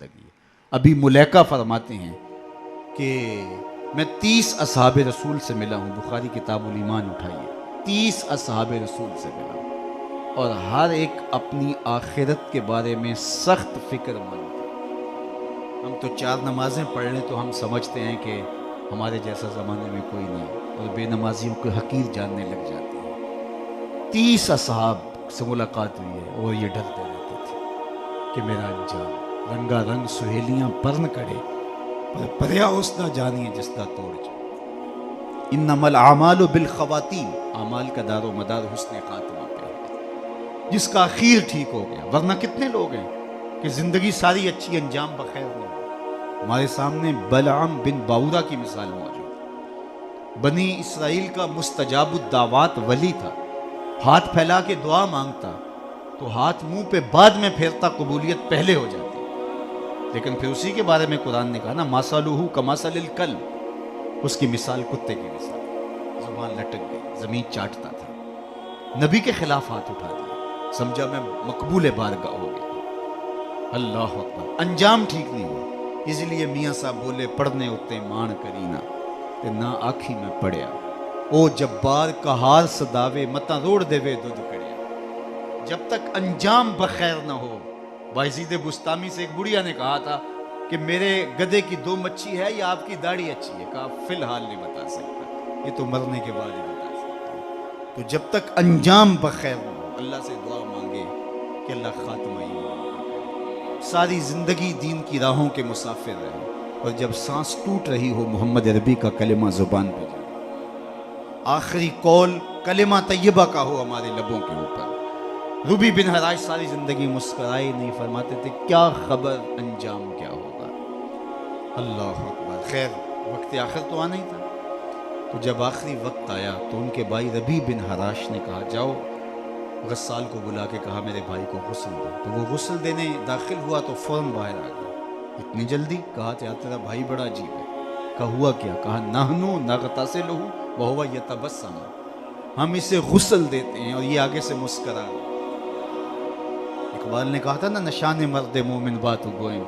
گفتگی ہے۔ ابھی ملیکہ فرماتے ہیں کہ میں 30 اصحاب رسول سے ملا ہوں، بخاری کتاب الایمان اٹھائیے، 30 اصحاب رسول سے ملا ہوں، اور ہر ایک اپنی آخرت کے بارے میں سخت فکر مند تھا۔ ہم تو 4 نمازیں پڑھ لیں تو ہم سمجھتے ہیں کہ ہمارے جیسا زمانے میں کوئی نہیں، اور بے نمازیوں کو حقیر جاننے لگ جاتے ہیں۔ 30 اصحاب سے ملاقات ہوئی ہے اور یہ ڈرتے رہتے تھے کہ میرا انجام رنگا رنگ سہیلیاں پرن کرے پر پریا اس نہ جانیے جس دا توڑ جو۔ انما الاعمال بالخواتیم، اعمال کا دار و مدار حسن خاتمہ پہ ہے، جس کا اخیر ٹھیک ہو گیا۔ ورنہ کتنے لوگ ہیں کہ زندگی ساری اچھی، انجام بخیر نہیں ہو۔ ہمارے سامنے بلعام بن باورا کی مثال موجود ہے۔ بنی اسرائیل کا مستجاب الدعوات ولی تھا، ہاتھ پھیلا کے دعا مانگتا تو ہاتھ منہ پہ بعد میں پھیرتا، قبولیت پہلے ہو جاتی۔ لیکن پھر اسی کے بارے میں قرآن نے کہا نا، مَثَلُهُ كَمَثَلِ الْكَلْبِ، اس کی مثال کتے کی مثال، زبان لٹک گئی، زمین چاٹتا تھا، نبی کے خلاف ہاتھ اٹھا دیا، سمجھا میں مقبول بارگاہ ہو گیا۔ اللہ اکبر، انجام ٹھیک نہیں ہوا، اس لیے میاں صاحب بولے پڑھنے اتے مان کرینا تے نہ آکھی میں پڑھیا، او جبار کہار صداوے متا روڑ دے وے دودھ کڑیا۔ جب تک انجام بخیر نہ ہو۔ بایزید بستامی سے ایک بڑھیا نے کہا تھا کہ میرے گدھے کی 2 مچھی ہے یا آپ کی داڑھی اچھی ہے؟ کہا فی الحال نہیں بتا سکتا، یہ تو مرنے کے بعد ہی بتا سکتا ہے۔ تو جب تک انجام بخیر نہ ہو، اللہ سے دعا مانگے کہ اللہ خاتمہ ایمان، ساری زندگی دین کی راہوں کے مسافر رہے، اور جب سانس ٹوٹ رہی ہو محمد عربی کا کلمہ زبان پہ جائے، آخری قول کلمہ طیبہ کا ہو ہمارے لبوں کے اوپر۔ ربی بن حراش ساری زندگی مسکرائے نہیں، فرماتے تھے کیا خبر انجام کیا ہوگا۔ اللہ اکبر۔ خیر وقت آخر تو آنا ہی تھا، تو جب آخری وقت آیا تو ان کے بھائی ربی بن حراش نے کہا جاؤ، غسال کو بلا کے کہا میرے بھائی کو غسل دو، تو وہ غسل دینے داخل ہوا تو فوراً باہر آ گیا۔ اتنی جلدی؟ کہا تھا تیرا بھائی بڑا عجیب ہے۔ کہا ہوا کیا؟ کہا نحنو نغتسلہ وہو یتبسم، ہم اسے غسل دیتے ہیں اور یہ آگے سے مسکرا۔ اقبال نے کہا تھا نا، نشان مرد مومن بات گوئیں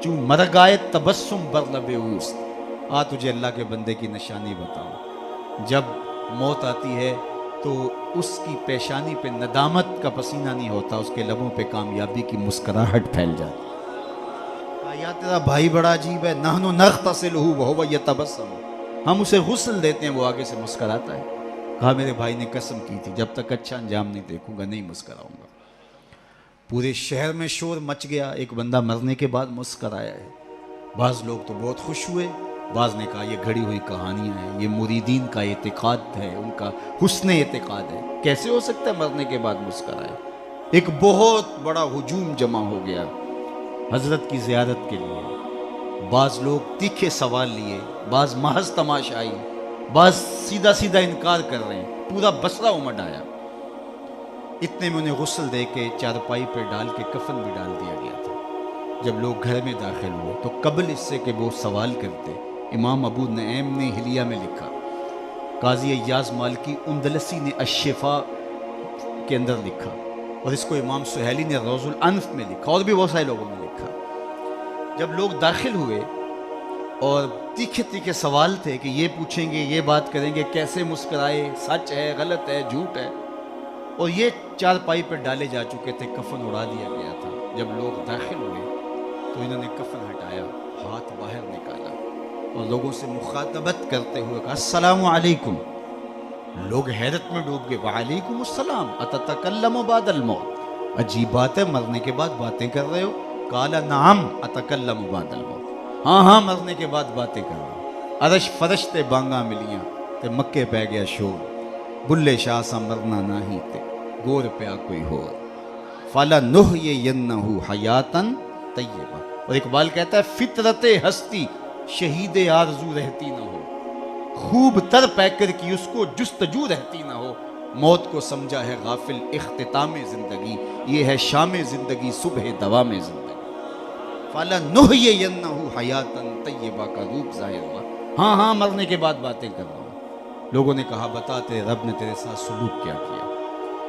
چون مرگ آئے تبسم بر لب اوست، آ تجھے اللہ کے بندے کی نشانی بتاؤں، جب موت آتی ہے تو اس کی پیشانی پہ ندامت کا پسینہ نہیں ہوتا، اس کے لبوں پہ کامیابی کی مسکراہٹ پھیل جاتی۔ یا تیرا بھائی بڑا عجیب ہے، نحنو نغتسلہ وہو یتبسم، ہم اسے غسل دیتے ہیں وہ آگے سے مسکراتا ہے۔ کہا میرے بھائی نے قسم کی تھی جب تک اچھا انجام نہیں دیکھوں گا نہیں مسکراؤں گا۔ پورے شہر میں شور مچ گیا، ایک بندہ مرنے کے بعد مسکرایا ہے۔ بعض لوگ تو بہت خوش ہوئے، بعض نے کہا یہ گھڑی ہوئی کہانیاں ہیں، یہ مریدین کا اعتقاد ہے، ان کا حسن اعتقاد ہے، کیسے ہو سکتا ہے مرنے کے بعد مسکرائے۔ ایک بہت بڑا ہجوم جمع ہو گیا حضرت کی زیارت کے لیے، بعض لوگ تیکھے سوال لیے، بعض محض تماشائی، بعض سیدھا سیدھا انکار کر رہے ہیں، پورا بصرہ امڈ آیا۔ اتنے میں انہیں غسل دے کے چارپائی پہ ڈال کے کفن بھی ڈال دیا گیا تھا۔ جب لوگ گھر میں داخل ہوئے تو قبل اس سے کہ وہ سوال کرتے، امام ابو نعیم نے حلیہ میں لکھا، قاضی ایاز مالکی اندلسی نے الشفاء کے اندر لکھا، اور اس کو امام سہیلی نے روض الانف میں لکھا، اور بھی بہت سارے لوگوں نے لکھا۔ جب لوگ داخل ہوئے اور تیکھے تیکھے سوال تھے کہ یہ پوچھیں گے، یہ بات کریں گے، کیسے مسکرائے، سچ ہے، غلط ہے، جھوٹ ہے، اور یہ چارپائی پر ڈالے جا چکے تھے، کفن اڑا دیا گیا تھا۔ جب لوگ داخل ہوئے تو انہوں نے کفن ہٹایا، ہاتھ باہر نکالا اور لوگوں سے مخاطبت کرتے ہوئے کہا السلام علیکم۔ لوگ حیرت میں ڈوب گئے، وعلیکم السلام اتتکلم بعد الموت، عجیب بات ہے مرنے کے بعد باتیں کر رہے ہو؟ قال نعم اتکلم بعد الموت، ہاں ہاں مرنے کے بعد باتیں کر رہا ہوں۔ عرش فرش تے بانگاں ملیاں تے مکے پہ گیا شور، بلے شاہ سا مرنا نہ ہی تے گور پیا کوئی ہو، فَلَنُحْيِيَنَّهُ حَيَاتًا طَيِّبَةً۔ اور اقبال کہتا ہے فطرت ہستی شہید آرزو رہتی نہ ہو، خوب تر پیکر کی اس کو جستجو رہتی نہ ہو، موت کو سمجھا ہے غافل اختتام زندگی، یہ ہے شام زندگی صبح دوام زندگی۔ فَلَنُحْيِيَنَّهُ حَيَاتًا طَيِّبَةً کا روپ ظاہر ہوا، ہاں ہاں مرنے کے بعد باتیں کر رہا ہوں۔ لوگوں نے کہا بتا تیرے رب نے تیرے ساتھ سلوک کیا کیا؟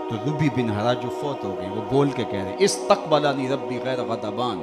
تو ربی بن حراش جو فوت ہو گئے وہ بول کے کہہ رہے استقبلانی ربی غیر غضبان،